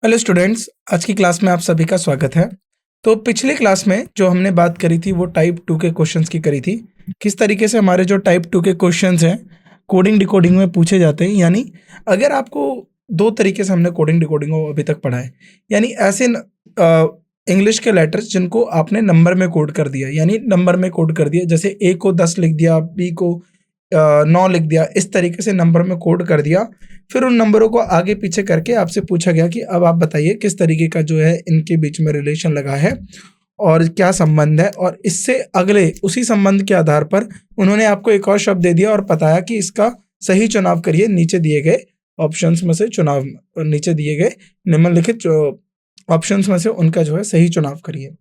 Hello students, आज की class में आप सभी का स्वागत है। तो पिछली क्लास में जो हमने बात करी थी वो टाइप 2 के क्वेश्चंस की करी थी। किस तरीके से हमारे जो टाइप 2 के क्वेश्चंस हैं कोडिंग डिकोडिंग में पूछे जाते हैं। यानी अगर आपको दो तरीके से हमने कोडिंग डिकोडिंग को अभी तक पढ़ा है। यानी ऐसे इंग्लिश के लेटर्स जिनको आपने नंबर में कोड कर दिया, यानी नंबर में कोड कर दिया, जैसे ए को 10 लिख दिया, बी को 9 लिख दिया, इस तरीके से नंबर में कोड कर दिया। फिर उन नंबरों को आगे पीछे करके आपसे पूछा गया कि अब आप बताइए किस तरीके का जो है इनके बीच में रिलेशन लगा है और क्या संबंध है, और इससे अगले उसी संबंध के आधार पर उन्होंने आपको एक और शब्द दे दिया और बताया कि इसका सही चुनाव करिए। नीचे दिए गए ऑप्शंस में से चुनाव, नीचे दिए गए निम्नलिखित ऑप्शंस में से उनका जो है सही चुनाव करिए।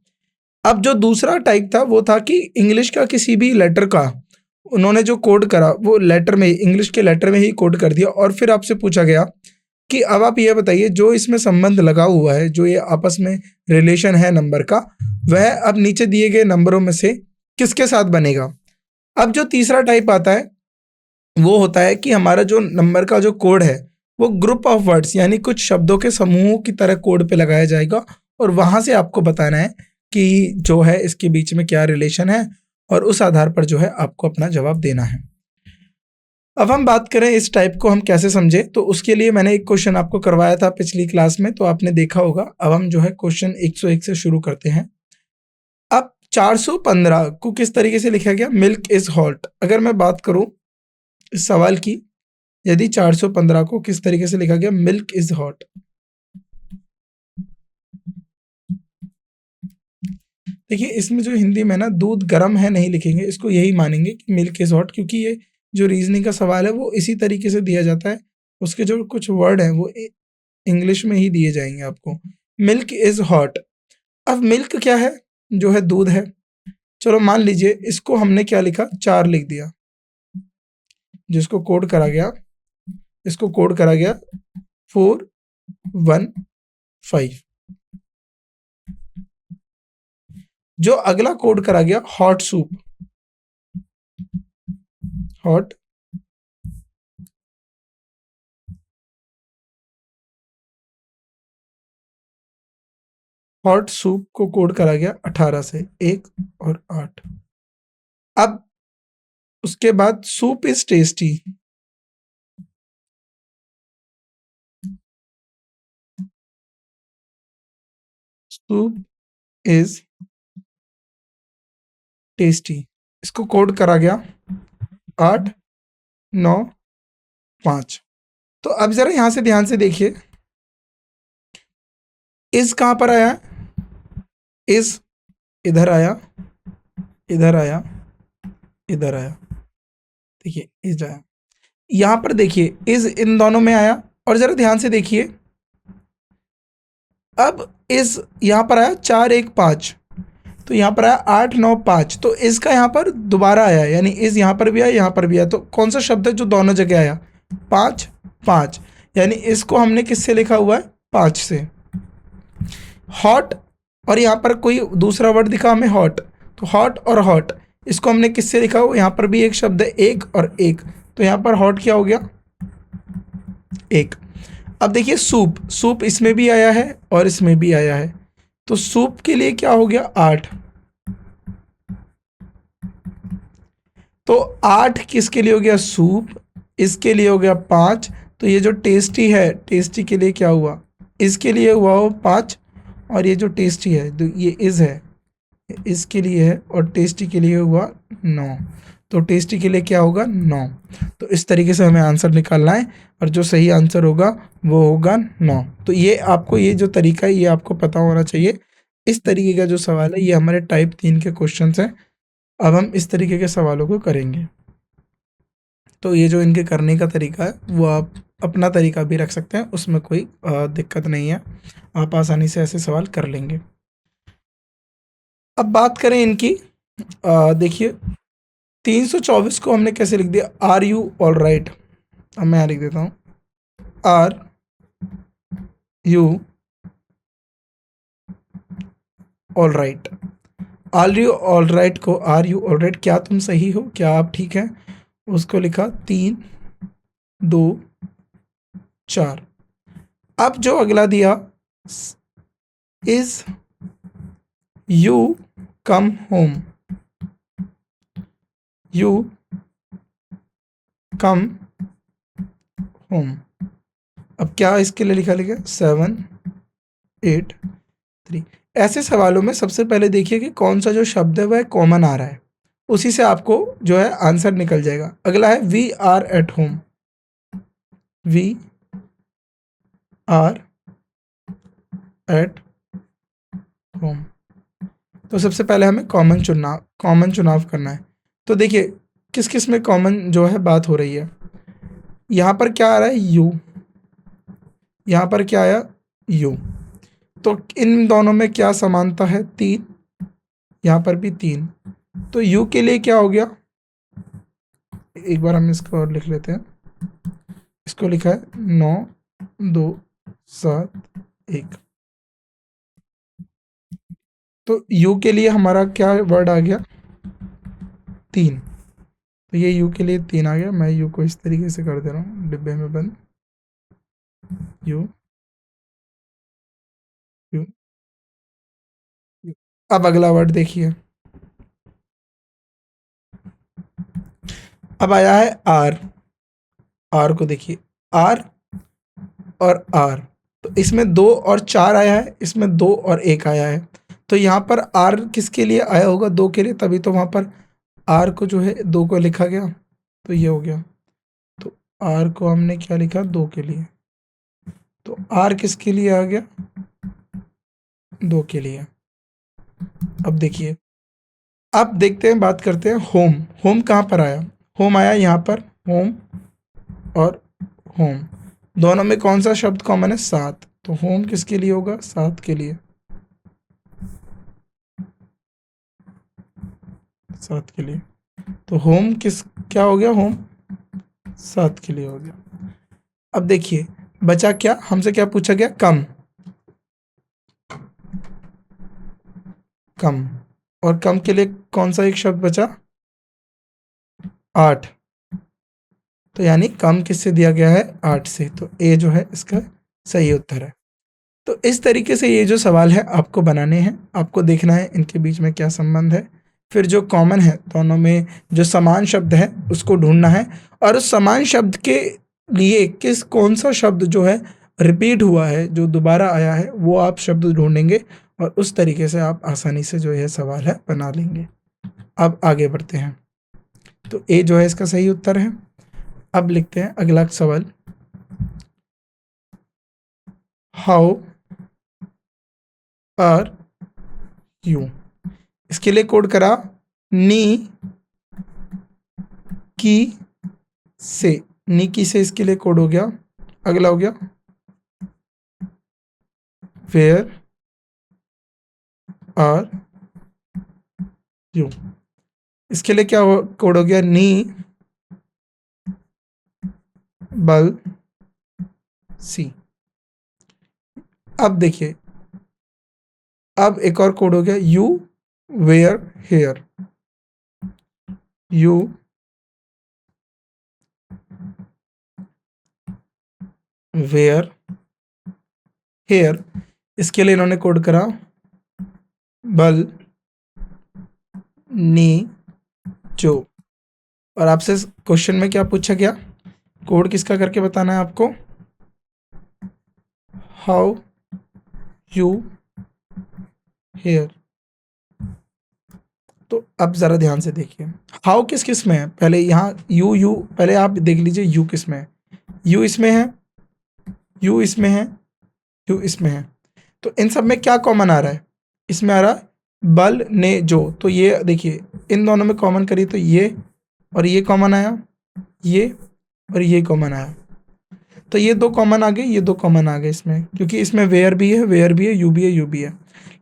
अब जो दूसरा टाइप था वो था कि इंग्लिश का किसी भी लेटर का उन्होंने जो कोड करा वो लेटर में, इंग्लिश के लेटर में ही कोड कर दिया। और फिर आपसे पूछा गया कि अब आप ये बताइए जो इसमें संबंध लगा हुआ है, जो ये आपस में रिलेशन है नंबर का, वह अब नीचे दिए गए नंबरों में से किसके साथ बनेगा। अब जो तीसरा टाइप आता है वो होता है कि हमारा जो नंबर का जो कोड है वो ग्रुप ऑफ वर्ड्स यानी कुछ शब्दों के समूहों की तरह कोड पे लगाया जाएगा और वहां से आपको बताना है कि जो है इसके बीच में क्या रिलेशन है, और उस आधार पर जो है आपको अपना जवाब देना है। अब हम बात करें इस टाइप को हम कैसे समझे, तो उसके लिए मैंने एक क्वेश्चन आपको करवाया था पिछली क्लास में, तो आपने देखा होगा। अब हम जो है क्वेश्चन 101 से शुरू करते हैं। अब 415 को किस तरीके से लिखा गया, मिल्क इज हॉट। अगर मैं बात करूं इस सवाल की, यदि 415 को किस तरीके से लिखा गया, मिल्क इज हॉट। देखिए इसमें जो हिंदी में ना दूध गर्म है नहीं लिखेंगे, इसको यही मानेंगे कि मिल्क इज हॉट, क्योंकि ये जो रीजनिंग का सवाल है वो इसी तरीके से दिया जाता है। उसके जो कुछ वर्ड हैं वो इंग्लिश में ही दिए जाएंगे आपको। Milk is hot. अब मिल्क क्या है, जो है दूध है। चलो मान लीजिए इसको हमने क्या लिखा, 4 लिख दिया, जिसको कोड करा गया, इसको कोड करा गया 415। जो अगला कोड करा गया hot soup, hot hot soup को कोड करा गया 18 से, 1 और 8। अब उसके बाद soup is tasty, soup is tasty, इसको कोड करा गया 8, 9, 5। तो अब जरा यहां से ध्यान से देखिए, इज कहां पर आया, इज इधर आया, इधर आया, इधर आया। देखिए इज आया, यहां पर देखिए इज इन दोनों में आया। और जरा ध्यान से देखिए, अब इस यहाँ पर आया 4, 1, 5, तो यहाँ पर आया 8, 9, 5, तो इसका यहाँ पर दोबारा आया, यानी इस यहाँ पर भी आया, यहाँ पर भी आया। तो कौन सा शब्द है जो दोनों जगह आया, 5, 5, यानी इसको हमने किससे लिखा हुआ है, 5 से। हॉट, और यहाँ पर कोई दूसरा वर्ड दिखा हमें हॉट, तो हॉट और हॉट इसको हमने किससे लिखा हुआ, यहाँ पर भी एक शब्द है 1 और 1, तो यहाँ पर हॉट क्या हो गया, 1। अब देखिए सूप, सूप इसमें भी आया है और इसमें भी आया है, तो सूप के लिए क्या हो गया, 8। तो 8 किसके लिए हो गया, सूप, इसके लिए हो गया 5। तो ये जो टेस्टी है, टेस्टी के लिए क्या हुआ, इसके लिए हुआ हो 5, और ये जो टेस्टी है तो ये इज है, इसके लिए है, और टेस्टी के लिए हुआ 9। तो टेस्टी के लिए क्या होगा, 9। तो इस तरीके से हमें आंसर निकालना है, और जो सही आंसर होगा वो होगा 9। तो ये आपको, ये जो तरीका है ये आपको पता होना चाहिए। इस तरीके का जो सवाल है ये हमारे टाइप 3 के क्वेश्चन हैं। अब हम इस तरीके के सवालों को करेंगे। तो ये जो इनके करने का तरीका है वो आप अपना तरीका भी रख सकते हैं, उसमें कोई दिक्कत नहीं है, आप आसानी से ऐसे सवाल कर लेंगे। अब बात करें इनकी, देखिए 324 को हमने कैसे लिख दिया, आर यू ऑल राइट। अब मैं यहाँ लिख देता हूँ, are you all right. Are you all right को, आर यू ऑल राइट, क्या तुम सही हो, क्या आप ठीक हैं, उसको लिखा 3, 2, 4। अब जो अगला दिया is you come home, you come home. अब क्या इसके लिए लिखा 7 8 3। ऐसे सवालों में सबसे पहले देखिए कि कौन सा जो शब्द है वह कॉमन आ रहा है, उसी से आपको जो है आंसर निकल जाएगा। अगला है we are at home, we are at home. तो सबसे पहले हमें कॉमन चुनाव करना है। तो देखिए किस किस में कॉमन जो है बात हो रही है। यहाँ पर क्या आ रहा है यू, यहाँ पर क्या आया यू। तो इन दोनों में क्या समानता है 3, यहाँ पर भी 3। तो यू के लिए क्या हो गया, एक बार हम इसको और लिख लेते हैं। इसको लिखा है 9 2 7 1। तो यू के लिए हमारा क्या वर्ड आ गया 3। तो ये यू के लिए 3 आ गया। मैं यू को इस तरीके से कर दे रहा हूँ डिब्बे में बंद, यू यू यू। अब अगला वर्ड देखिए, अब आया है आर। आर को देखिए, आर और आर। तो इसमें 2 और 4 आया है, इसमें 2 और 1 आया है। तो यहाँ पर आर किसके लिए आया होगा 2 के लिए, तभी तो वहाँ पर आर को जो है 2 को लिखा गया। तो ये हो गया। तो आर को हमने क्या लिखा 2 के लिए। तो आर किसके लिए आ गया 2 के लिए। अब देखिए, अब देखते हैं, बात करते हैं होम। होम कहाँ पर आया, होम आया यहाँ पर, होम और होम दोनों में कौन सा शब्द कॉमन है 7। तो होम किसके लिए होगा 7 के लिए, 7 के लिए। तो होम किस क्या हो गया, होम 7 के लिए हो गया। अब देखिए बचा क्या, हमसे क्या पूछा गया, कम। कम, और कम के लिए कौन सा एक शब्द बचा 8। तो यानी कम किससे दिया गया है 8 से। तो ए जो है इसका सही उत्तर है। तो इस तरीके से ये जो सवाल है आपको बनाने हैं, आपको देखना है इनके बीच में क्या संबंध है, फिर जो कॉमन है दोनों में जो समान शब्द है उसको ढूंढना है, और उस समान शब्द के लिए कौन सा शब्द जो है रिपीट हुआ है, जो दोबारा आया है, वो आप शब्द ढूंढेंगे और उस तरीके से आप आसानी से जो यह सवाल है बना लेंगे। अब आगे बढ़ते हैं। तो ए जो है इसका सही उत्तर है। अब लिखते हैं अगला सवाल, हाउ आर यू। इसके लिए कोड करा नी की से, नी की से इसके लिए कोड हो गया। अगला हो गया वेयर आर यू। इसके लिए क्या कोड हो गया, नी बल सी। अब देखिए, अब एक और कोड हो गया you were here, you were here. इसके लिए इन्होंने कोड करा बल नी जो। और आपसे क्वेश्चन में क्या पूछा गया, कोड किसका करके बताना है आपको, हाउ यू हेयर। तो अब जरा ध्यान से देखिए, हाउ किस किस में है, पहले यहाँ यू पहले आप देख लीजिए यू किस में है, यू इसमें है, यू इसमें है, यू इसमें है। तो इन सब में क्या कॉमन आ रहा है, इसमें आ रहा है बल ने जो। तो ये देखिए इन दोनों में कॉमन करिए तो ये और ये कॉमन आया, ये और ये कॉमन आया। तो ये 2 कॉमन आ गए, ये 2 कॉमन आ गए इसमें, क्योंकि इसमें वेयर भी है, वेयर भी है, यू भी है, यू भी है।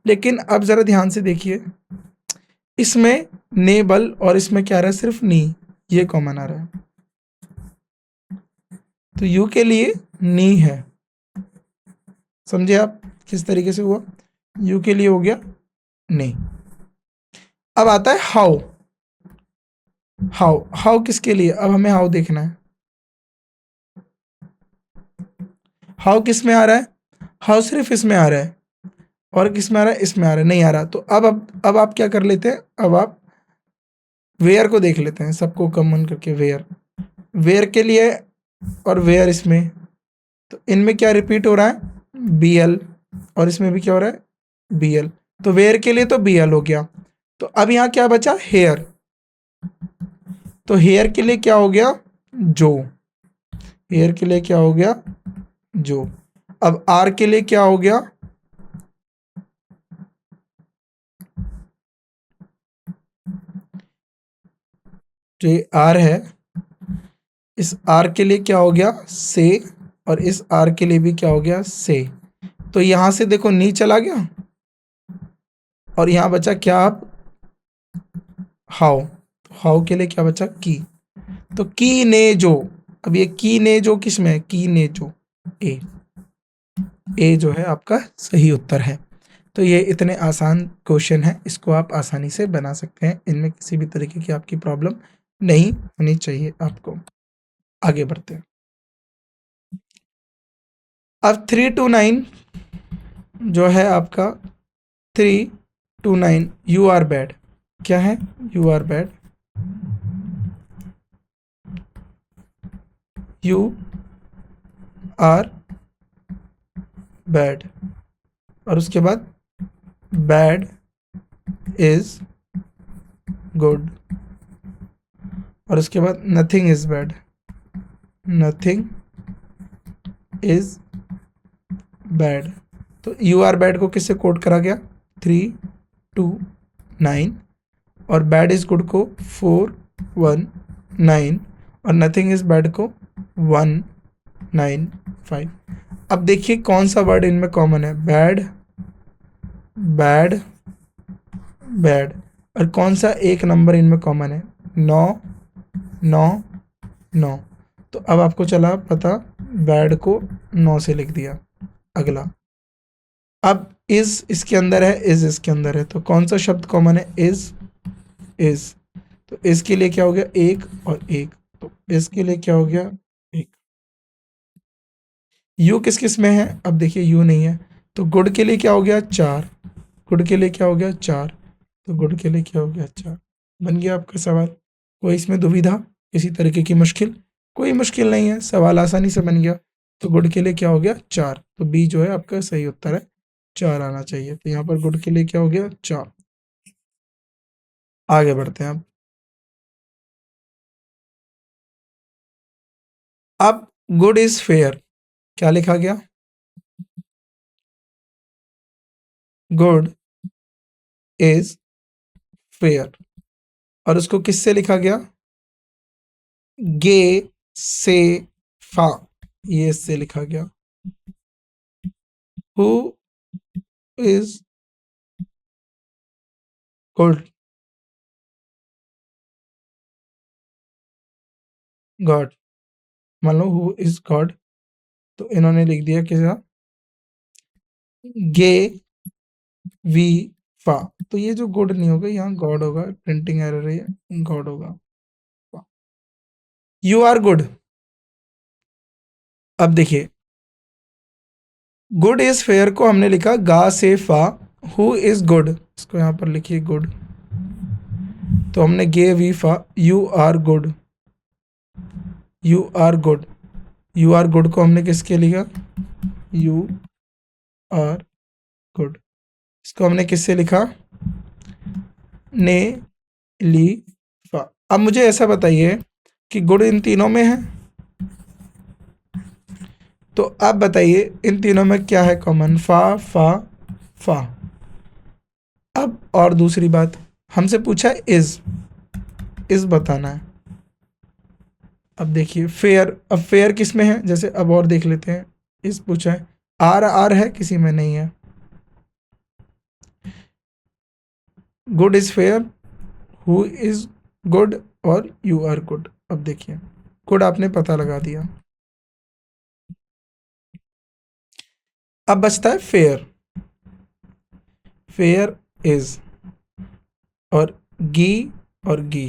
लेकिन अब जरा ध्यान से देखिए, इसमें ने बल और इसमें क्या आ रहा है सिर्फ नी, ये कॉमन आ रहा है। तो यू के लिए नी है, समझे आप किस तरीके से हुआ, यू के लिए हो गया नी। अब आता है हाउ। हाउ, हाउ किसके लिए, अब हमें हाउ देखना है। हाउ किस में आ रहा है, हाउ सिर्फ इसमें आ रहा है, और किस में आ रहा है, इसमें आ रहा है, नहीं आ रहा। तो अब आप क्या कर लेते हैं, अब आप वेयर को देख लेते हैं, सबको कॉमन करके वेयर, वेयर के लिए और वेयर इसमें, तो इनमें क्या रिपीट हो रहा है, बी एल, और इसमें भी क्या हो रहा है, बी एल। तो वेयर के लिए तो बी एल हो गया। तो अब यहाँ क्या बचा, हेयर, तो हेयर के लिए क्या हो गया, जो, हेयर के लिए क्या हो गया, जो। अब आर के लिए क्या हो गया, जो ये आर है, इस आर के लिए क्या हो गया, से, और इस आर के लिए भी क्या हो गया, से। तो यहां से देखो नी चला गया, और यहां बचा क्या, आप हाउ, तो हाउ के लिए क्या बचा, की। तो की ने जो, अब ये की ने जो किस में है, की ने जो, ए जो है आपका सही उत्तर है। तो ये इतने आसान क्वेश्चन हैं, इसको आप आसानी से बना सकते हैं, इनमें किसी भी तरीके की आपकी प्रॉब्लम नहीं होनी चाहिए आपको। आगे बढ़ते हैं। अब 3 to 9 जो है आपका, 3 to 9 यू आर बैड, क्या है, you are bad, you are bad, और उसके बाद बैड इज गुड, और उसके बाद nothing is bad, nothing is bad. तो यू आर बैड को किससे कोड करा गया, 3 2 9, और बैड इज गुड को 4 1 9, और नथिंग इज बैड को 1 9 5। अब देखिए कौन सा वर्ड इनमें कॉमन है, बैड बैड बैड, और कौन सा एक नंबर इनमें कॉमन है, 9 9 9। तो अब आपको चला पता, बैड को 9 से लिख दिया। अगला, अब इज इसके अंदर है, इज इसके अंदर है, तो कौन सा शब्द कॉमन है, इज इज। तो इज के लिए क्या हो गया, एक और एक, तो इज के लिए क्या हो गया, एक। यू किस किस में है, अब देखिए यू नहीं है, तो गुड के लिए क्या हो गया, 4, गुड के लिए क्या हो गया, 4, तो गुड के लिए क्या हो गया, 4। बन गया आपका सवाल। कोई इसमें दुविधा, किसी तरीके की मुश्किल, कोई मुश्किल नहीं है, सवाल आसानी से बन गया। तो गुड के लिए क्या हो गया, 4, तो बी जो है आपका सही उत्तर है, 4 आना चाहिए। तो यहाँ पर गुड के लिए क्या हो गया, 4। आगे बढ़ते हैं अब गुड इज फेयर, क्या लिखा गया, गुड इज फेयर, और उसको किससे लिखा गया, गे से फा, ये इससे लिखा गया। हु इज गुड, गॉड, मान लो हु इज गॉड, तो इन्होंने लिख दिया क्या, गे वी फा। तो ये जो गुड नहीं होगा, यहाँ गॉड होगा, प्रिंटिंग एरर है, गॉड होगा। यू आर गुड, अब देखिए गुड इज फेयर को हमने लिखा गा से फा, हु इज गुड, इसको यहाँ पर लिखिए गुड, तो हमने गे वी फा, you are good, you are good, you are good को हमने किसके लिखा, यू आर गुड, इसको हमने किससे लिखा, ने ली फा। अब मुझे ऐसा बताइए कि गुड इन तीनों में है, तो अब बताइए इन तीनों में क्या है कॉमन, फा फा फा। अब और दूसरी बात, हमसे पूछा इज बताना है। अब देखिए फेयर, अब फेयर किस में है, जैसे अब और देख लेते हैं, इस पूछा है, आर आर है, किसी में नहीं है। Good is fair, who is good, और यू आर गुड। अब देखिए गुड आपने पता लगा दिया, अब बचता है फेयर, फेयर इज, और गी और गी।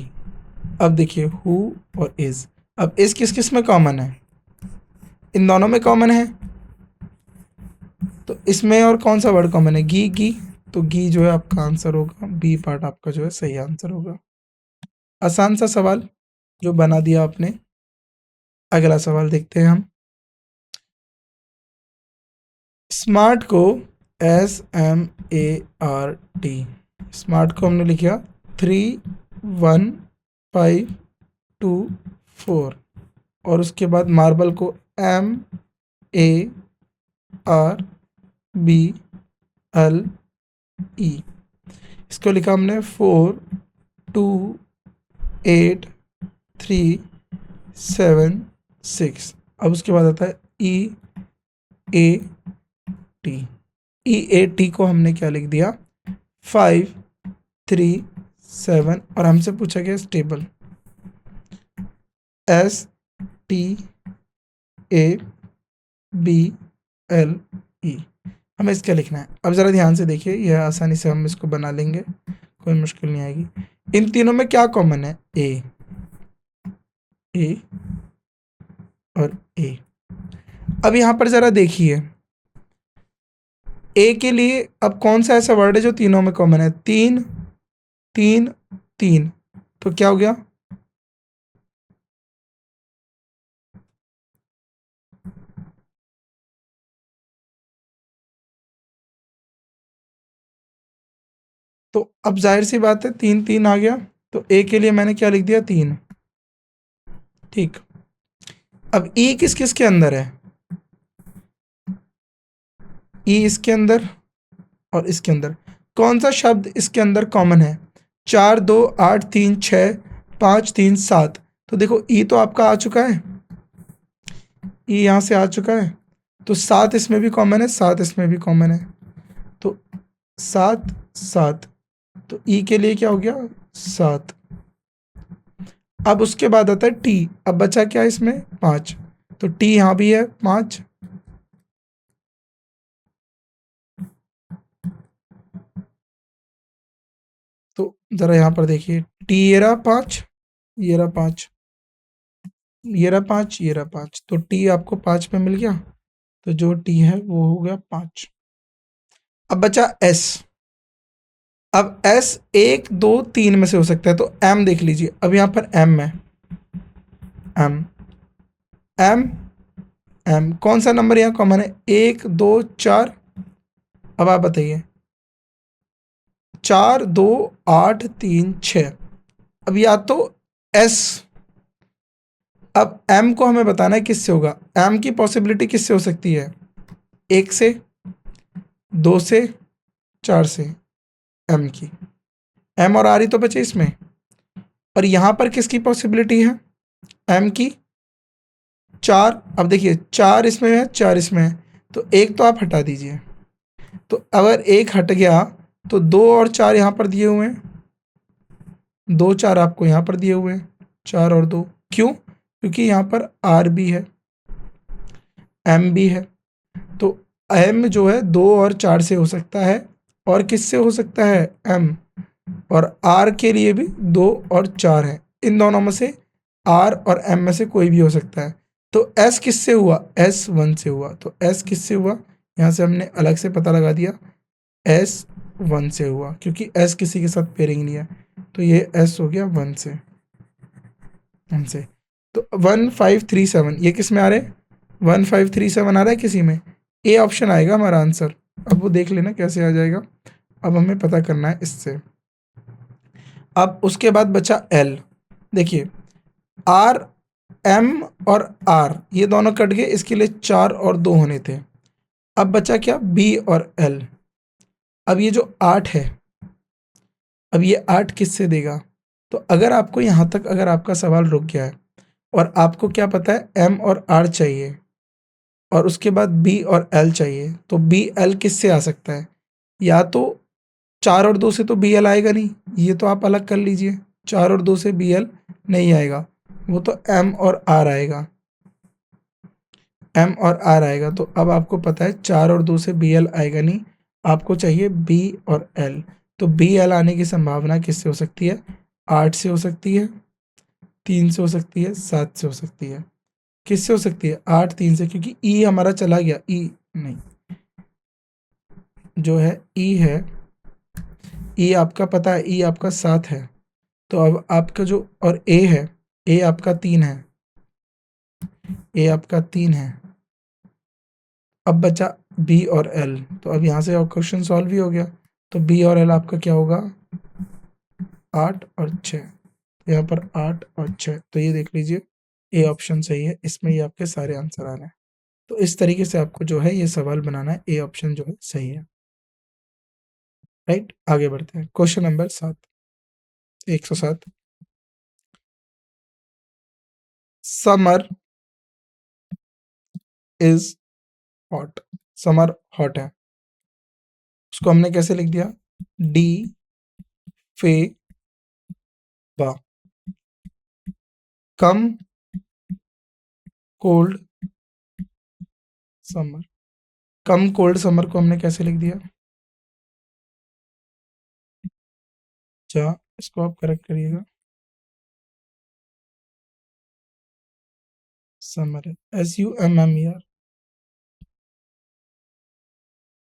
अब देखिए हु और इज, अब इज किस किस में कॉमन है, इन दोनों में कॉमन है, तो इसमें और कौन सा वर्ड कॉमन है? घी। तो घी जो है आपका आंसर होगा, बी पार्ट आपका जो है सही आंसर होगा। आसान सा सवाल जो बना दिया आपने। अगला सवाल देखते हैं हम। स्मार्ट को SMART, स्मार्ट को हमने लिखा 3 1 5 2 4, और उसके बाद मार्बल को MARBLE, इसको लिखा हमने 4 2 8 3 7 6। अब उसके बाद आता है EAT को हमने क्या लिख दिया? 5 3 7, और हमसे पूछा गया स्टेबल, STABLE, हमें इसका लिखना है। अब ज़रा ध्यान से देखिए, यह आसानी से हम इसको बना लेंगे, कोई मुश्किल नहीं आएगी। इन तीनों में क्या कॉमन है? ए और ए। अब यहाँ पर ज़रा देखिए, ए के लिए अब कौन सा ऐसा वर्ड है जो तीनों में कॉमन है? 3 3 3, तो क्या हो गया? तो अब जाहिर सी बात है 3 3 आ गया, तो ए के लिए मैंने क्या लिख दिया? 3। ठीक। अब ई किस किस के अंदर है? ई इसके अंदर और इसके अंदर। कौन सा शब्द इसके अंदर कॉमन है? 4 2 8 3 6 5 3 7। तो देखो ई तो आपका आ चुका है, ई यहाँ से आ चुका है, तो 7 इसमें भी कॉमन है, 7 इसमें भी कॉमन है, तो 7 7, तो ई के लिए क्या हो गया? 7। अब उसके बाद आता है टी। अब बचा क्या इसमें? 5, तो टी यहाँ भी है 5। तो जरा यहाँ पर देखिए, टी ये रहा 5, ये रहा 5, ये रहा 5, ये रहा 5, तो टी आपको 5 पे मिल गया, तो जो टी है वो हो गया 5। अब बचा एस। अब एस 1 2 3 में से हो सकता है, तो एम देख लीजिए। अब यहाँ पर एम है, एम एम एम कौन सा नंबर यहाँ कॉमन है? 1 2 4। अब आप बताइए, 4 2 8 3 6। अब या तो एस, अब एम को हमें बताना है किससे होगा। एम की पॉसिबिलिटी किससे हो सकती है? 1 से, 2 से, 4 से। एम की, एम और आर ही तो बचे इसमें। और यहाँ पर किसकी पॉसिबिलिटी है? एम की 4। अब देखिए 4 इसमें है, 4 इसमें है, तो एक तो आप हटा दीजिए। तो अगर एक हट गया तो 2 और 4 यहाँ पर दिए हुए हैं, 2 4 आपको यहाँ पर दिए हुए हैं, 4 और 2। क्यों? क्योंकि यहाँ पर आर भी है, एम भी है, तो एम जो है 2 और 4 से हो सकता है, और किससे हो सकता है? एम। और आर के लिए भी 2 और 4 है, इन दोनों में से आर और एम में से कोई भी हो सकता है। तो एस किससे हुआ? एस 1 से हुआ। तो एस किससे हुआ? यहाँ से हमने अलग से पता लगा दिया, एस 1 से हुआ, क्योंकि एस किसी के साथ पेयरिंग नहीं है, तो ये एस हो गया 1 से, 1 से। तो 1 5 3 7 ये किस में आ रहे हैं? 1 5 3 7 आ रहा है किसी में? ए ऑप्शन आएगा हमारा आंसर। अब वो देख लेना कैसे आ जाएगा, अब हमें पता करना है इससे। अब उसके बाद बचा एल। देखिए आर, एम और आर ये दोनों कट गए, इसके लिए 4 और 2 होने थे। अब बचा क्या? बी और एल। अब ये जो 8 है, अब ये 8 किससे देगा? तो अगर आपको यहाँ तक अगर आपका सवाल रुक गया है और आपको क्या पता है, एम और आर चाहिए और उसके बाद बी और एल चाहिए, तो बी एल किससे आ सकता है? या तो 4 और 2 से तो बी एल आएगा नहीं, ये तो आप अलग कर लीजिए, 4 और 2 से बी एल नहीं आएगा, वो तो एम और आर आएगा, एम और आर आएगा। तो अब आपको पता है 4 और 2 से बी एल आएगा नहीं, आपको चाहिए बी और एल। तो बी एल आने की संभावना किससे हो सकती है? 8 से हो सकती है, 3 से हो सकती है, 7 से हो सकती है। किससे हो सकती है? 8 3 से, क्योंकि ई हमारा चला गया, ई नहीं, जो है ई है, ई आपका पता है, ई आपका 7 है। तो अब आपका जो और ए है, ए आपका 3 है, ए आपका 3 है। अब बचा बी और एल, तो अब यहाँ से क्वेश्चन सॉल्व ही हो गया। तो बी और एल आपका क्या होगा, 8 और 6। तो यहाँ पर 8 और 6, तो ये देख लीजिए ए ऑप्शन सही है, इसमें ये आपके सारे आंसर आ रहे हैं। तो इस तरीके से आपको जो है ये सवाल बनाना है, ए ऑप्शन जो है सही है। राइट, आगे बढ़ते हैं। Question number 7, 107। Summer is hot, summer hot है, उसको हमने कैसे लिख दिया, डी फे बा। कम कोल्ड समर, कम कोल्ड समर को हमने कैसे लिख दिया, जा, इसको आप करेक्ट करिएगा। समर है, SUMMER,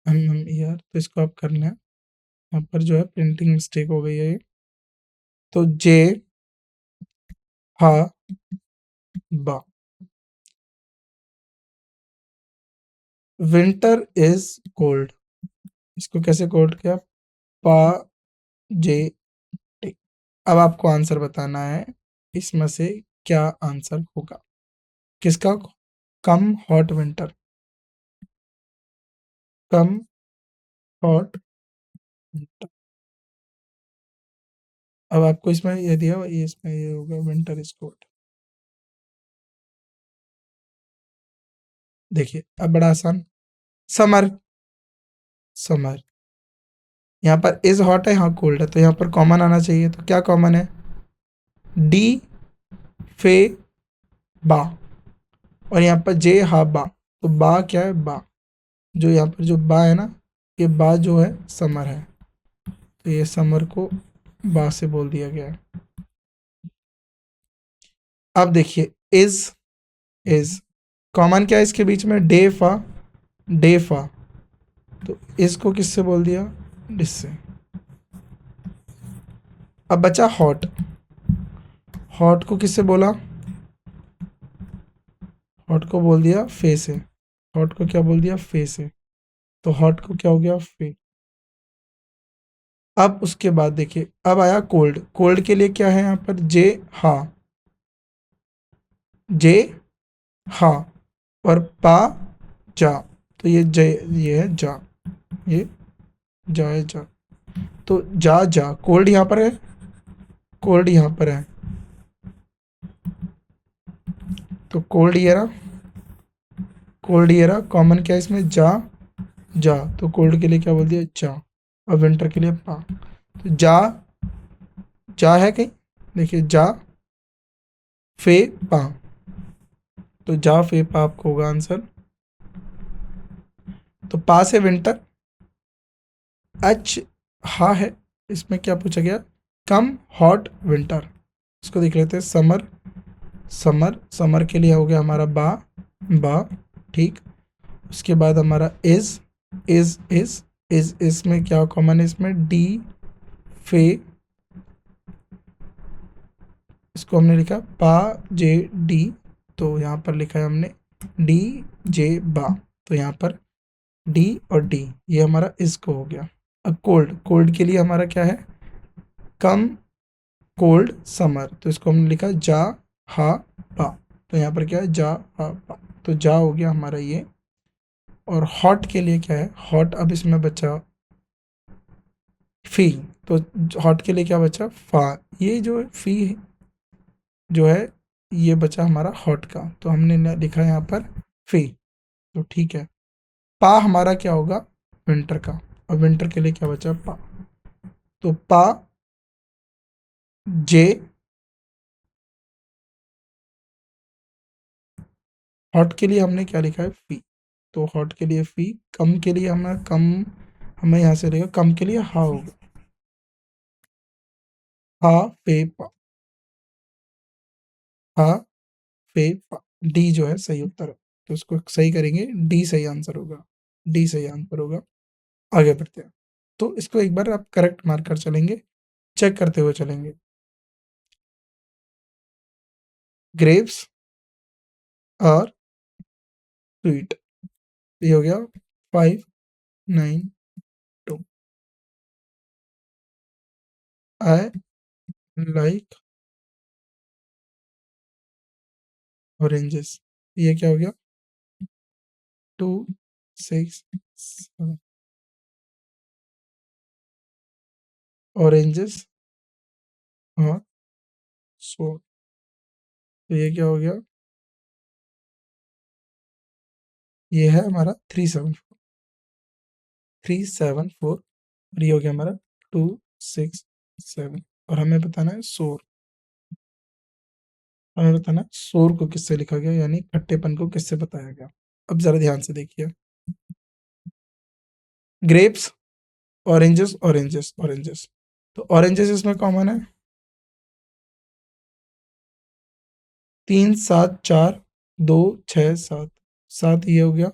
MMER, तो इसको आप करना है। यहाँ पर जो है प्रिंटिंग मिस्टेक हो गई है ये। तो जे हा बा, विंटर इज कोल्ड, इसको कैसे कोल्ड किया, पा जे टे। अब आपको आंसर बताना है, इसमें से क्या आंसर होगा, किसका, कम हॉट विंटर, कम हॉट विंटर। अब आपको इसमें ये दिया, ये इसमें ये होगा विंटर इज कोल्ड। देखिए अब बड़ा आसान, समर, समर, यहाँ पर इज हॉट है, यहाँ कोल्ड है, तो यहाँ पर कॉमन आना चाहिए। तो क्या कॉमन है, डी फे बा, और यहाँ पर जे हा बा, तो बा क्या है, बा, जो यहाँ पर जो बा है ना, ये बा जो है समर है, तो ये समर को बा से बोल दिया गया है। अब देखिए इज कॉमन क्या है इसके बीच में, डे फा, डे फा, तो इसको किससे बोल दिया, डिस से। अब बचा हॉट, हॉट को किससे बोला, हॉट को बोल दिया फे से, हॉट को क्या बोल दिया, फे से, तो हॉट को क्या हो गया, फे। अब उसके बाद देखिए अब आया कोल्ड, कोल्ड के लिए क्या है यहाँ पर, जे हा, जे हा, और पा जा, तो ये जे, ये है जा, ये जा है जा, तो जा जा, कोल्ड यहाँ पर है, कोल्ड यहाँ पर है, तो कोल्ड ये रहा, कोल्ड ये रहा, कॉमन क्या है इसमें, जा जा, तो कोल्ड के लिए क्या बोल दिया, जा, और विंटर के लिए पा, तो जा, जा है कहीं, देखिए जा फे पा, तो जा फे पा आपको होगा आंसर। तो पा से विंटर, एच हा है, इसमें क्या पूछा गया, कम हॉट विंटर, इसको देख लेते हैं, समर, समर, समर के लिए हो गया हमारा बा, बा, ठीक। उसके बाद हमारा इज इसमें क्या कॉमन है, इसमें डी फे, इसको हमने लिखा पा जे डी, तो यहाँ पर लिखा है हमने डी जे बा, तो यहाँ पर डी और डी, ये हमारा इसको हो गया। अब कोल्ड, कोल्ड के लिए हमारा क्या है, कम कोल्ड समर, तो इसको हमने लिखा जा हा पा, तो यहाँ पर क्या है, जा हा पा, तो जा हो गया हमारा ये। और हॉट के लिए क्या है, हॉट, अब इसमें बचा फी, तो हॉट के लिए क्या बचा, फा, ये जो फी जो है ये बचा हमारा हॉट का, तो हमने लिखा यहाँ पर फी, तो ठीक है। पा हमारा क्या होगा, विंटर का, और विंटर के लिए क्या बचा, पा, तो पा जे, हॉट के लिए हमने क्या लिखा है, फी, तो हॉट के लिए फी, कम के लिए हमें कम, हमें यहाँ से रहेगा, कम के लिए हा होगा, हा पे पा, हा पे पा, डी जो है सही उत्तर है, तो इसको सही करेंगे, डी सही आंसर होगा, डी सही आंसर होगा। आगे बढ़ते हैं। तो इसको एक बार आप करेक्ट मार्क कर चलेंगे, चेक करते हुए चलेंगे। ग्रेप्स और स्वीट, ये हो गया 5 9 2। आई लाइक ऑरेंजेस, ये क्या हो गया 2 6 7। ऑरेंजेस और सो, तो ये क्या हो गया, ये है हमारा 374 और ये हो गया हमारा 267। और हमें बताना है शोर, हमें बताना है शोर को किससे लिखा गया, यानी खट्टेपन को किससे बताया गया। अब जरा ध्यान से देखिए, ग्रेप्स, ऑरेंजेस ऑरेंजेस ऑरेंजेस, तो ऑरेंजेस इसमें कॉमन है, 3 7 4 2 6 7, 7 ये हो गया,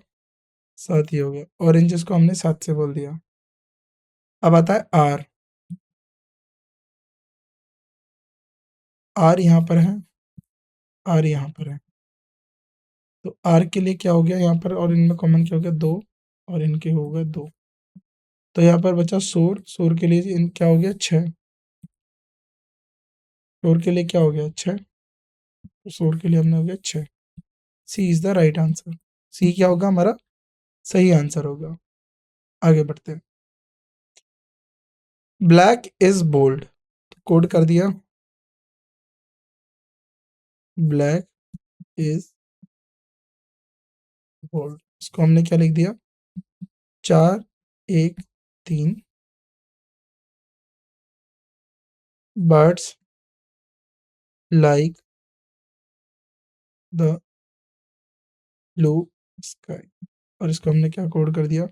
7 ये हो गया, ऑरेंजेस को हमने 7 से बोल दिया। अब आता है आर, आर यहाँ पर है, आर यहाँ पर है, तो आर के लिए क्या हो गया यहाँ पर, और इनमें कॉमन क्या हो गया 2, और इनके हो गए 2, तो यहाँ पर बचा शोर, शोर के लिए इन क्या हो गया 6, शोर के लिए क्या हो गया 6, तो शोर के लिए हमने हो गया 6। सी इज द राइट आंसर, सी क्या होगा हमारा सही आंसर होगा। आगे बढ़ते हैं। ब्लैक इज बोल्ड, कोड कर दिया, ब्लैक इज बोल्ड, इसको हमने क्या लिख दिया 4 1 3। Birds like the blue sky, और इसको हमने क्या कोड कर दिया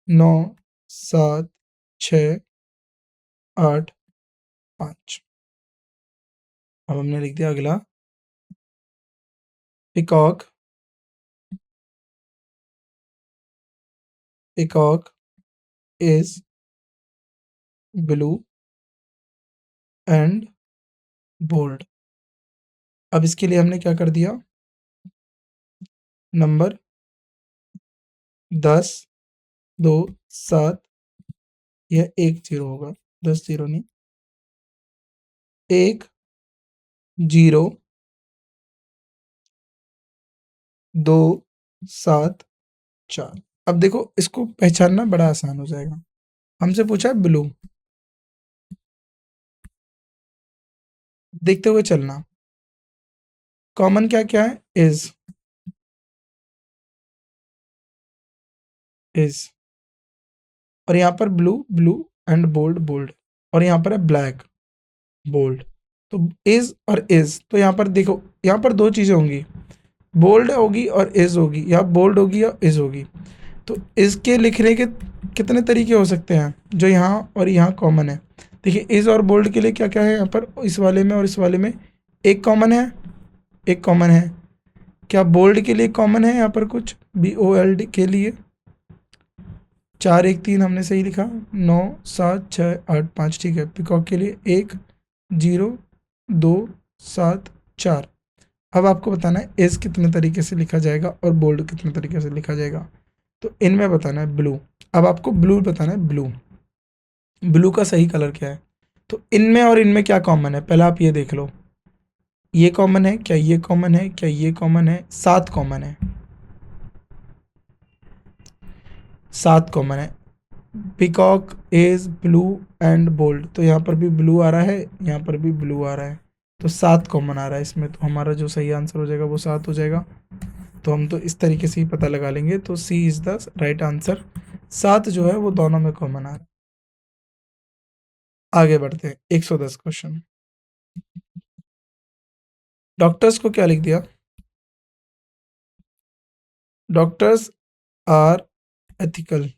9 7 6 8 5। अब हमने लिख दिया अगला, peacock, peacock is blue and bold. अब इसके लिए हमने क्या कर दिया, नंबर 10 2 7, यह 1 0 होगा, 10 0 नहीं, 1 0 2 7 4। अब देखो इसको पहचानना बड़ा आसान हो जाएगा, हमसे पूछा है ब्लू, देखते हुए चलना, कॉमन क्या क्या है इज, और यहाँ पर blue blue and bold bold, और यहाँ पर है ब्लैक बोल्ड, तो इज और इज, तो यहाँ पर देखो यहाँ पर दो चीजें होंगी, बोल्ड होगी और इज होगी, या बोल्ड होगी या इज होगी। तो इसके लिखने के कितने तरीके हो सकते हैं जो यहाँ और यहाँ कॉमन है। देखिए इज और बोल्ड के लिए क्या क्या है यहाँ पर, इस वाले में और इस वाले में एक कॉमन है, एक कॉमन है। क्या बोल्ड के लिए कॉमन है यहाँ पर कुछ, BOLD के लिए 4 1 3 हमने सही लिखा, 9 7 6 8 5 ठीक है। पिकॉक के लिए 1 0 2 7 4। अब आपको बताना है इस कितने तरीके से लिखा जाएगा और बोल्ड कितने तरीके से लिखा जाएगा। तो इनमें बताना है ब्लू, अब आपको ब्लू बताना है, ब्लू ब्लू का सही कलर क्या है। तो इनमें और इनमें क्या कॉमन है, पहले आप ये देख लो, ये कॉमन है क्या, ये कॉमन है क्या, ये कॉमन है, 7 कॉमन है, 7 कॉमन है। Peacock is blue and bold, तो यहाँ पर भी ब्लू आ रहा है, यहाँ पर भी ब्लू आ रहा है, तो 7 कॉमन आ रहा है इसमें, तो हमारा जो सही आंसर हो जाएगा वो 7 हो जाएगा। तो हम तो इस तरीके से ही पता लगा लेंगे, तो सी इज द राइट आंसर, 7 जो है वो दोनों में कॉमन आ रहा है। आगे बढ़ते हैं, 110 क्वेश्चन। डॉक्टर्स को क्या लिख दिया, doctors are ethical,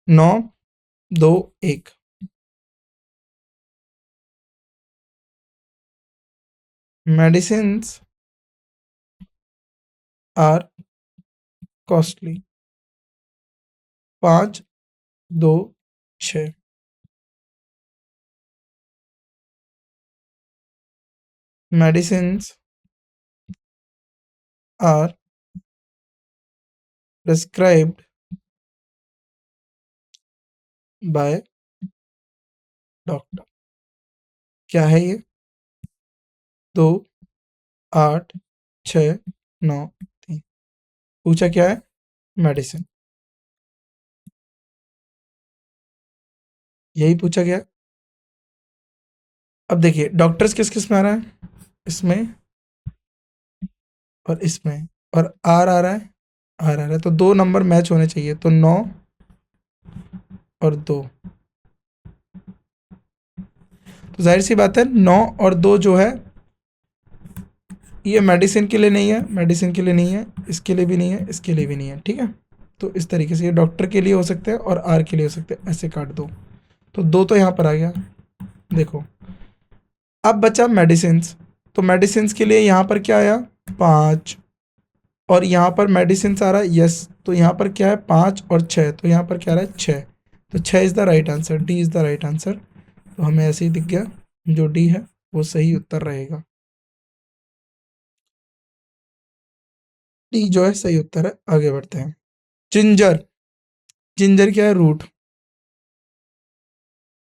9 2 1। Medicines are costly, 5 2 6। Medicines are prescribed by doctor. क्या है ये? 2 8 6 9 3। पूछा क्या है? मेडिसिन। यही पूछा गया। अब देखिए डॉक्टर्स किस किस में आ रहा है, इसमें और इसमें, और आर आ रहा है, आर आ रहा है, तो 2 नंबर मैच होने चाहिए, तो 9 और 2। तो जाहिर सी बात है 9 और 2 जो है ये मेडिसिन के लिए नहीं है, मेडिसिन के लिए नहीं है, इसके लिए भी नहीं है, इसके लिए भी नहीं है, ठीक है। तो इस तरीके से ये डॉक्टर के लिए हो सकते हैं और आर के लिए हो सकते हैं, ऐसे काट दो। तो 2 तो यहाँ पर आ गया। देखो अब बचा मेडिसिन्स, तो मेडिसिन्स के लिए यहाँ पर क्या आया? 5, और यहाँ पर मेडिसिन्स आ रहा है, यस, तो यहाँ पर क्या है? 5 और 6, तो यहाँ पर क्या आ रहा है? 6। तो 6 is the right answer, D is the right answer. तो हमें ऐसे ही दिख गया, जो डी है वो सही उत्तर रहेगा। डी जो है सही उत्तर है। आगे बढ़ते हैं। जिंजर, जिंजर क्या है? रूट।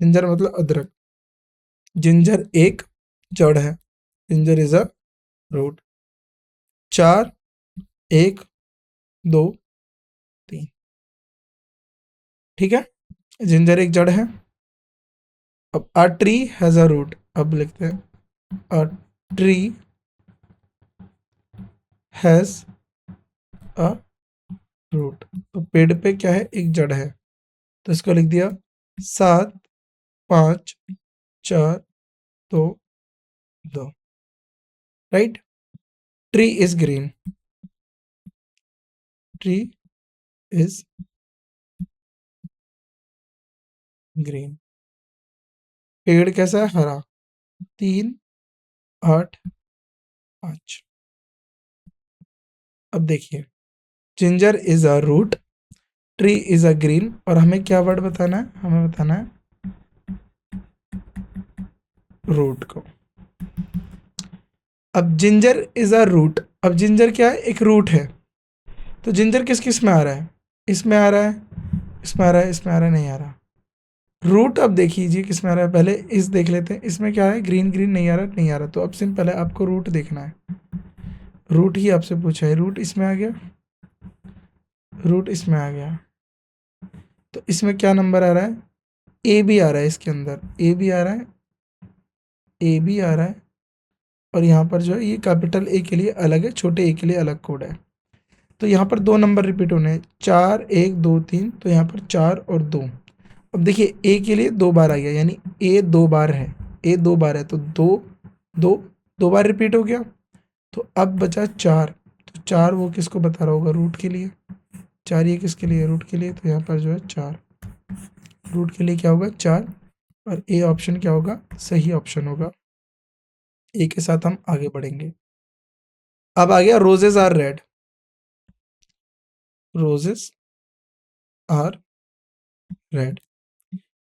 जिंजर मतलब अदरक। जिंजर एक जड़ है, जिंजर इज अ रूट। 4 1 2 3, ठीक है। जिंजर एक जड़ है। अब a tree has a root, अब लिखते हैं a tree has a root. तो पेड़ पे क्या है? एक जड़ है, तो इसको लिख दिया 7 5 4 2 2, right. Tree is green, tree is green. पेड़ कैसा है? हरा। 3 8 5। अब देखिए ginger is a root, tree is a green, और हमें क्या वर्ड बताना है? हमें बताना है रूट को। अब जिंजर इज अ रूट, अब जिंजर क्या है? एक रूट है। तो जिंजर किस किस में आ रहा है? इसमें आ रहा है, इसमें आ रहा है, इसमें आ रहा है, नहीं आ रहा। रूट अब देख लीजिए किस में आ रहा है, पहले इस देख लेते हैं, इसमें क्या है? ग्रीन ग्रीन नहीं आ रहा, नहीं आ रहा, तो अब सिंपल है, आपको रूट देखना है। रूट ही आपसे पूछा है, रूट इसमें आ गया, रूट इसमें आ गया, तो इसमें क्या नंबर आ रहा है? ए बी आ रहा है, इसके अंदर ए बी आ रहा है, ए बी आ रहा है, और यहाँ पर जो है ये कैपिटल ए के लिए अलग है, छोटे ए के लिए अलग कोड है। तो यहाँ पर 2 नंबर रिपीट होने हैं, 4 1 2 3, तो यहाँ पर 4 और 2। अब देखिए ए के लिए 2 बार आ गया, यानी ए 2 बार है, ए 2 बार है, तो 2 2 2 बार रिपीट हो गया। तो अब बचा 4, तो 4 वो किसको बता रहा होगा? रूट के लिए। 4 ये किसके लिए? रूट के लिए, तो यहाँ पर जो है 4 रूट के लिए क्या होगा? 4, और ए ऑप्शन क्या होगा? सही ऑप्शन होगा। ए के साथ हम आगे बढ़ेंगे। अब आ गया roses are red, roses are red,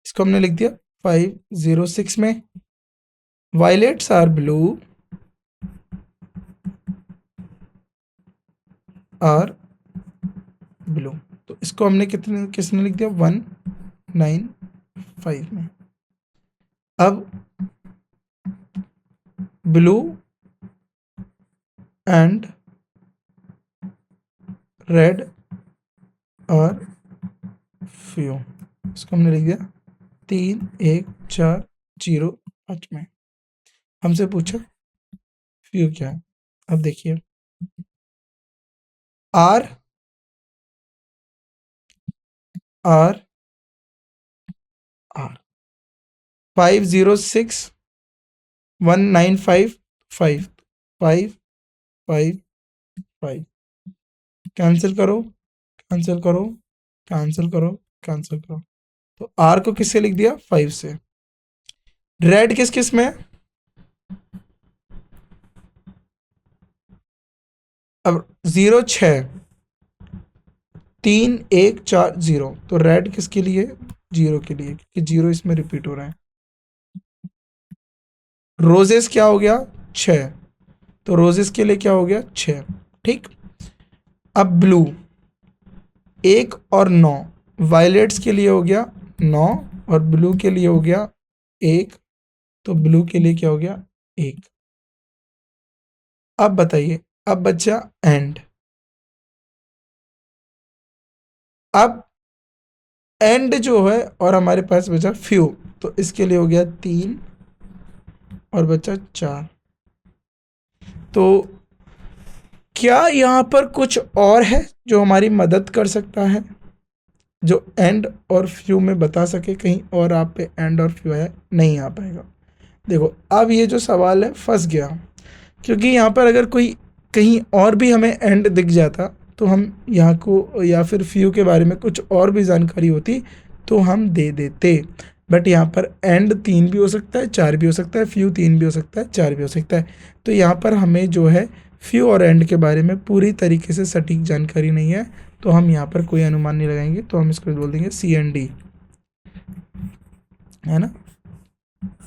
इसको हमने लिख दिया 506 में। Violets are blue, are blue, तो इसको हमने कितने किसने लिख दिया? 195 में। अब ब्लू एंड रेड और फ्यू, इसको हमने लिख दिया 3 1 4 0 5 में। हमसे पूछा फ्यू क्या है? अब देखिए आर आर आर 506 1955 5 5 5 5, कैंसिल करो, कैंसिल करो, कैंसिल करो, कैंसिल करो, तो आर को किससे लिख दिया? 5 से। रेड किस किस में? अब 0 6 3140, तो रेड किसके लिए? 0 के लिए, क्योंकि 0 इसमें रिपीट हो रहा है। रोजेस क्या हो गया? 6, तो रोजेस के लिए क्या हो गया? 6। ठीक। अब ब्लू 1 और 9, वायलेट्स के लिए हो गया 9 और ब्लू के लिए हो गया 1, तो ब्लू के लिए क्या हो गया? 1। अब बताइए, अब बचा एंड। अब एंड जो है और हमारे पास बचा फ्यू, तो इसके लिए हो गया 3 और बचा 4। तो क्या यहाँ पर कुछ और है जो हमारी मदद कर सकता है, जो एंड और फ्यू में बता सके? कहीं और आप पे एंड और फ्यू है? नहीं आ पाएगा। देखो, अब ये जो सवाल है फंस गया, क्योंकि यहाँ पर अगर कोई कहीं और भी हमें एंड दिख जाता तो हम यहाँ को, या फिर फ्यू के बारे में कुछ और भी जानकारी होती तो हम दे देते। बट यहाँ पर एंड 3 भी हो सकता है, 4 भी हो सकता है, फ्यू 3 भी हो सकता है, 4 भी हो सकता है। तो यहाँ पर हमें जो है फ्यू और एंड के बारे में पूरी तरीके से सटीक जानकारी नहीं है, तो हम यहाँ पर कोई अनुमान नहीं लगाएंगे, तो हम इसको बोल देंगे सी एंड डी, है ना।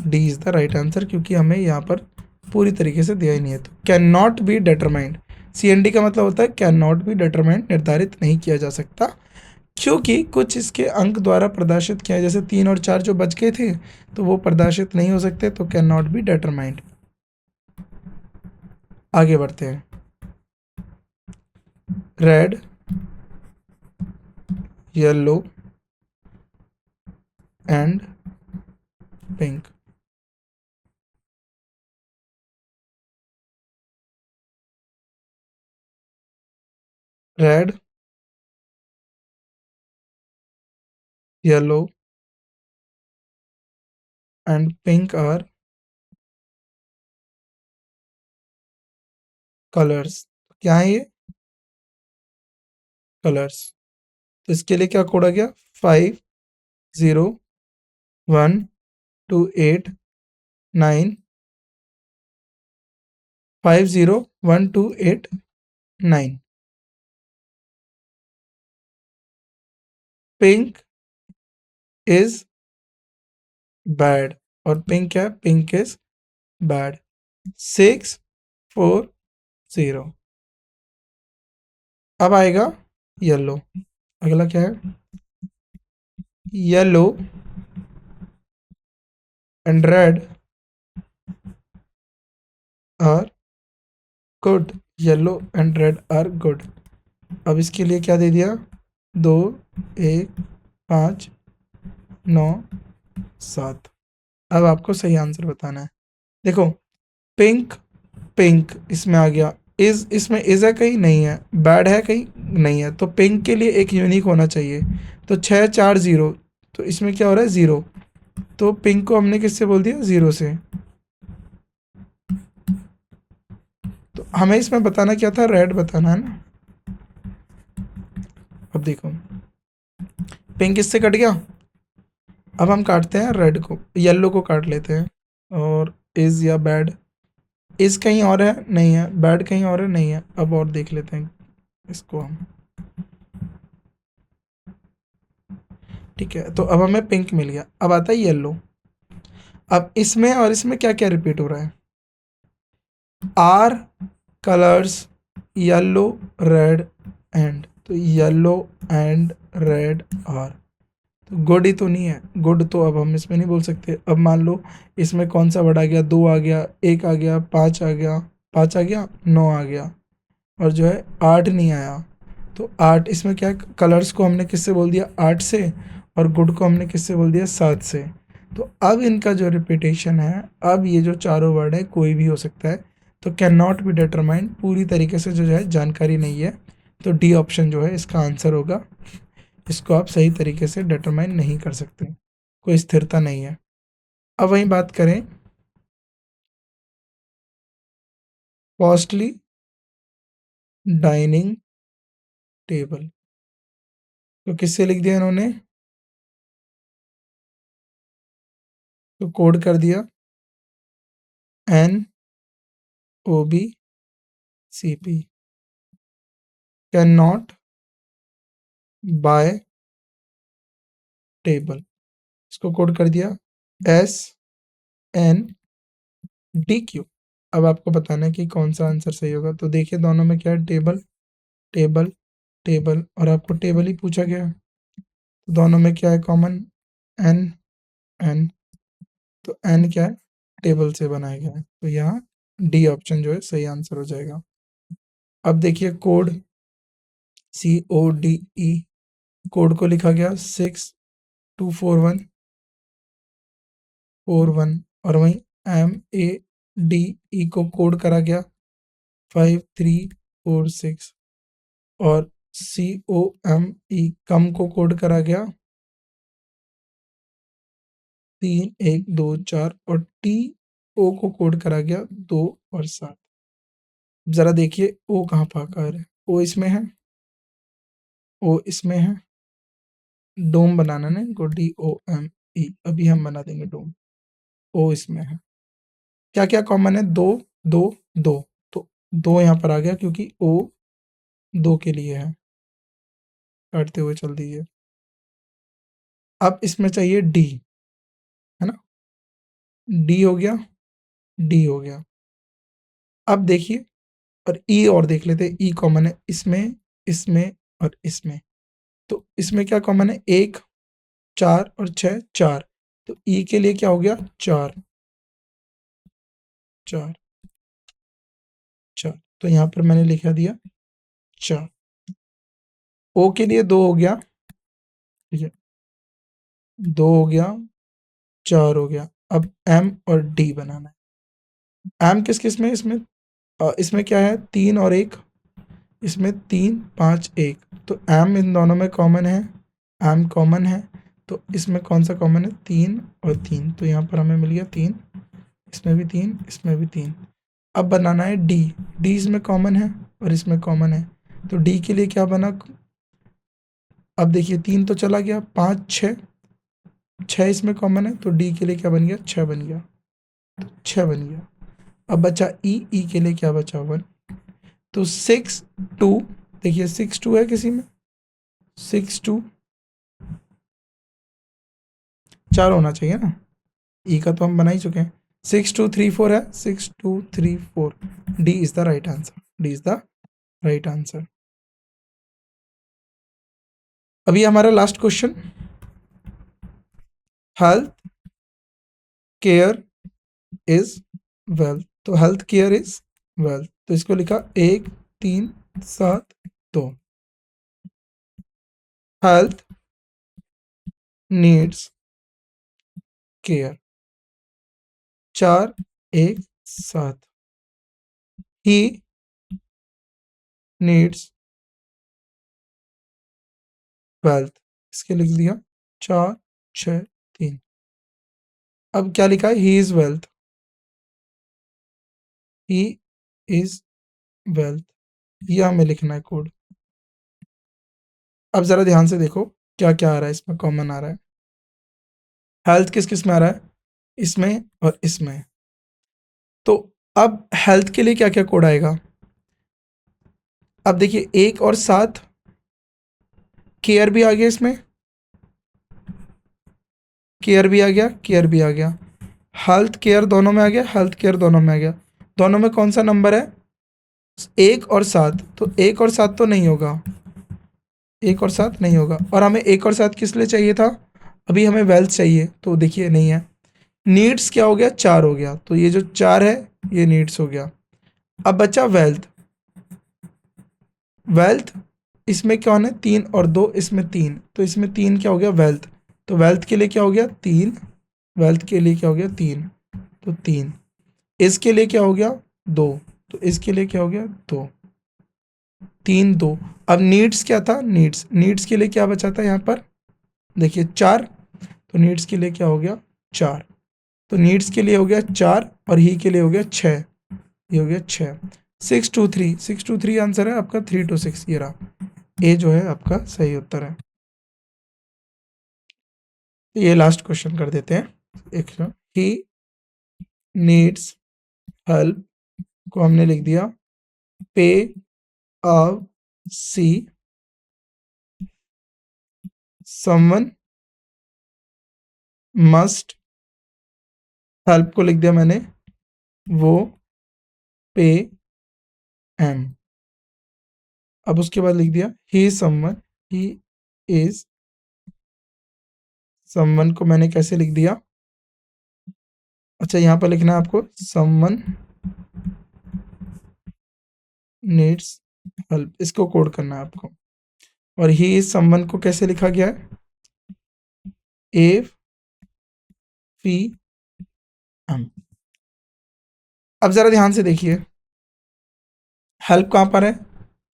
D is the right answer, क्योंकि हमें यहाँ पर पूरी तरीके से दिया ही नहीं है। तो can not be determined, C N D का मतलब होता है कैन नॉट बी डिटरमाइंड, निर्धारित नहीं किया जा सकता, क्योंकि कुछ इसके अंक द्वारा प्रदर्शित किया, जैसे 3 और 4 जो बच गए थे तो वो प्रदर्शित नहीं हो सकते, तो कैन नॉट बी डिटरमाइंड। आगे बढ़ते हैं। Red, yellow and pink. Red, yellow and pink are colours. क्या है ये? कलर्स। तो इसके लिए क्या कोड आ गया? 501289, 501289। पिंक इज बैड, और पिंक क्या है? Pink is bad. 640। अब आएगा येलो। अगला क्या है? Yellow and red are good, yellow and red are good. अब इसके लिए क्या दे दिया? 2, 1, 5, 9, 7। अब आपको सही आंसर बताना है। देखो, पिंक, पिंक इसमें आ गया, इज इसमें इज है कहीं? नहीं है। बैड है कहीं? नहीं है। तो पिंक के लिए एक यूनिक होना चाहिए, तो 640, तो इसमें क्या हो रहा है? 0। तो पिंक को हमने किससे बोल दिया? 0 से। तो हमें इसमें बताना क्या था? रेड बताना है ना। अब देखो, पिंक इससे कट गया। अब हम काटते हैं रेड को, येलो को काट लेते हैं। और इज या बैड, इज कहीं और है? नहीं है। बैड कहीं और है? नहीं है। अब और देख लेते हैं इसको हम। ठीक है, तो अब हमें पिंक मिल गया। अब आता है येलो। अब इसमें और इसमें क्या क्या रिपीट हो रहा है? Are colours yellow red and, तो येलो एंड रेड आर, तो गुड ही तो नहीं है। गुड तो अब हम इसमें नहीं बोल सकते। अब मान लो इसमें कौन सा वर्ड आ गया? 2 आ गया, 1 आ गया, 5 आ गया, 5 आ गया, 9 आ गया, और जो है 8 नहीं आया। तो 8 इसमें क्या है? कलर्स को हमने किससे बोल दिया? 8 से, और गुड को हमने किससे बोल दिया? 7 से। तो अब इनका जो रिपीटेशन है, अब ये जो चारों वर्ड है कोई भी हो सकता है, तो कैन नॉट बी डिटरमाइंड पूरी तरीके से जो है जानकारी नहीं है, तो डी ऑप्शन जो है इसका आंसर होगा। इसको आप सही तरीके से डिटरमाइन नहीं कर सकते, कोई स्थिरता नहीं है। अब वहीं बात करें कॉस्टली डाइनिंग टेबल, तो किससे लिख दिया इन्होंने? तो कोड कर दिया NOBCP, can not buy table, इसको कोड कर दिया SNDQ। अब आपको बताना है कि कौन सा आंसर सही होगा। तो देखिए दोनों में क्या है, टेबल टेबल टेबल, और आपको टेबल ही पूछा गया है। तो दोनों में क्या है कॉमन, एन एन, तो एन क्या है, टेबल से बनाया गया है। तो यहाँ डी ऑप्शन जो है सही आंसर हो जाएगा। अब देखिए कोड CODE, कोड को लिखा गया 624141, और वहीं MADE को कोड करा गया 5346, और COME कम को कोड करा गया 3124, और TO को कोड करा गया 2 और 7। जरा देखिए ओ कहाँ पाकर है, ओ इसमें है, ओ इसमें है। डोम बनाना ना इनको, DOME, अभी हम बना देंगे डोम। ओ इसमें है। क्या क्या कॉमन है, दो दो दो, तो दो यहाँ पर आ गया क्योंकि ओ दो के लिए है। काटते हुए चल दीजिए। अब इसमें चाहिए डी, है ना, डी हो गया, डी हो गया। अब देखिए, और ई और देख लेते हैं, ई कॉमन है इसमें, इसमें और इसमें। तो इसमें क्या कॉमन है, 1 4 और 6 4, तो ई के लिए क्या हो गया, 4 4 4, तो यहाँ पर मैंने लिखा दिया 4। ओ के लिए 2 हो गया, ठीक है, 2 हो गया, 4 हो गया। अब एम और डी बनाना है। एम किस किस में, इसमें इसमें क्या है, 3 और 1, इसमें 3 5 1, तो एम इन दोनों में कॉमन है, एम कॉमन है। तो इसमें कौन सा कॉमन है, 3 और 3, तो यहाँ पर हमें मिल गया 3, इसमें भी 3, इसमें भी 3। अब बनाना है डी, डी इसमें कॉमन है और इसमें कॉमन है, तो डी के लिए क्या बना, अब देखिए 3 तो चला गया, 5 6, 6 इसमें कॉमन है, तो डी के लिए क्या बन गया, 6 बन गया, 6 बन गया। अब बचा ई के लिए क्या बचा, 1, तो 6 2, देखिए 6 2 है किसी में, 6 2 4 होना चाहिए ना, ई का तो हम बना ही चुके हैं। 6 2 3 4 है, 6 2 3 4, D is the right answer, D is the right answer. अभी हमारा last question, health care is wealth, तो हेल्थ केयर इज वेल्थ, तो इसको लिखा 1 3 7 2, health needs care 4 1 7, he needs wealth, इसके लिख दिया 4 6 3। अब क्या लिखा है, he is wealth, he is wealth, ये हमें लिखना है कोड। अब जरा ध्यान से देखो क्या क्या आ रहा है, इसमें कॉमन आ रहा है, हेल्थ किस किस में आ रहा है, इसमें और इसमें। तो अब हेल्थ के लिए क्या क्या कोड आएगा, अब देखिए 1 और 7, केयर भी आ गया इसमें, केयर भी आ गया, केयर भी आ गया, हेल्थ केयर दोनों में आ गया, हेल्थ केयर दोनों में आ गया। दोनों में कौन सा नंबर है, 1 और 7, तो 1 और 7 तो नहीं होगा, 1 और 7 नहीं होगा, और हमें 1 और 7 किस लिए चाहिए था, अभी हमें वेल्थ चाहिए, तो देखिए नहीं है। नीड्स क्या हो गया, 4 हो गया, तो ये जो 4 है ये नीड्स हो गया। अब बचा वेल्थ, वेल्थ इसमें क्या होना है, 3 और 2, इसमें 3, तो इसमें 3 क्या हो गया, वेल्थ, तो वेल्थ के लिए क्या हो गया 3, वेल्थ के लिए क्या हो गया 3, तो 3, इसके लिए क्या हो गया 2, तो इसके लिए क्या हो गया 2, 3 2। अब नीड्स क्या था, नीड्स, नीड्स के लिए क्या बचा था यहाँ पर, देखिए 4, तो नीड्स के लिए क्या हो गया 4, तो नीड्स के लिए हो गया 4, और ही के लिए हो गया 6, ये हो गया 6। 6 2 3, 6 2 3 आंसर है आपका, 3 2 6, ये रहा, ए जो है आपका सही उत्तर है। तो ये लास्ट क्वेश्चन कर देते हैं। एक ही नीड्स हेल्प को हमने लिख दिया पे अ सी समवन मस्ट, हेल्प को लिख दिया मैंने, वो पे एम। अब उसके बाद लिख दिया he is someone, he is someone को मैंने कैसे लिख दिया, अच्छा यहाँ पर लिखना है आपको समवन नीड्स हेल्प, इसको कोड करना है आपको। और ही इज समवन को कैसे लिखा गया है, ए फी एम। अब जरा ध्यान से देखिए, हेल्प कहाँ पर है,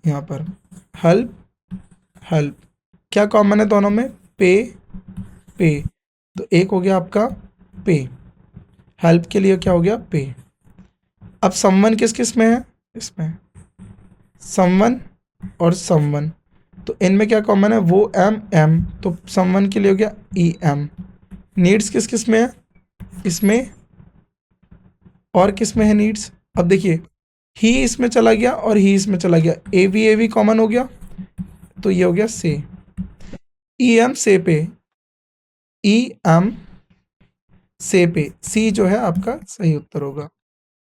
यहाँ पर हेल्प हेल्प, क्या कॉमन है दोनों में, पे पे, तो एक हो गया आपका पे, हेल्प के लिए क्या हो गया पे। अब समवन किस किस में है, इसमें समवन और समवन, तो इनमें क्या कॉमन है, वो एम एम, तो समवन के लिए हो गया ई एम। नीड्स किस किस में है, इसमें और किस में है नीड्स, अब देखिए ही इसमें चला गया और ही इसमें चला गया, ए वी कॉमन हो गया, तो ये हो गया से, ई एम से पे, ई एम से पे, सी जो है आपका सही उत्तर होगा,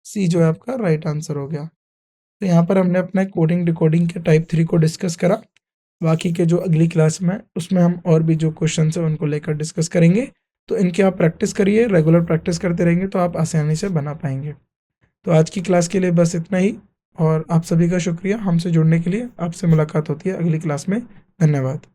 सी जो है आपका राइट आंसर हो गया। तो यहाँ पर हमने अपना कोडिंग डिकोडिंग के टाइप 3 को डिस्कस करा। बाकी के जो अगली क्लास में उसमें हम और भी जो क्वेश्चन है उनको लेकर डिस्कस करेंगे। तो इनकी आप प्रैक्टिस करिए, रेगुलर प्रैक्टिस करते रहेंगे तो आप आसानी से बना पाएंगे। तो आज की क्लास के लिए बस इतना ही, और आप सभी का शुक्रिया हमसे जुड़ने के लिए। आपसे मुलाकात होती है अगली क्लास में। धन्यवाद।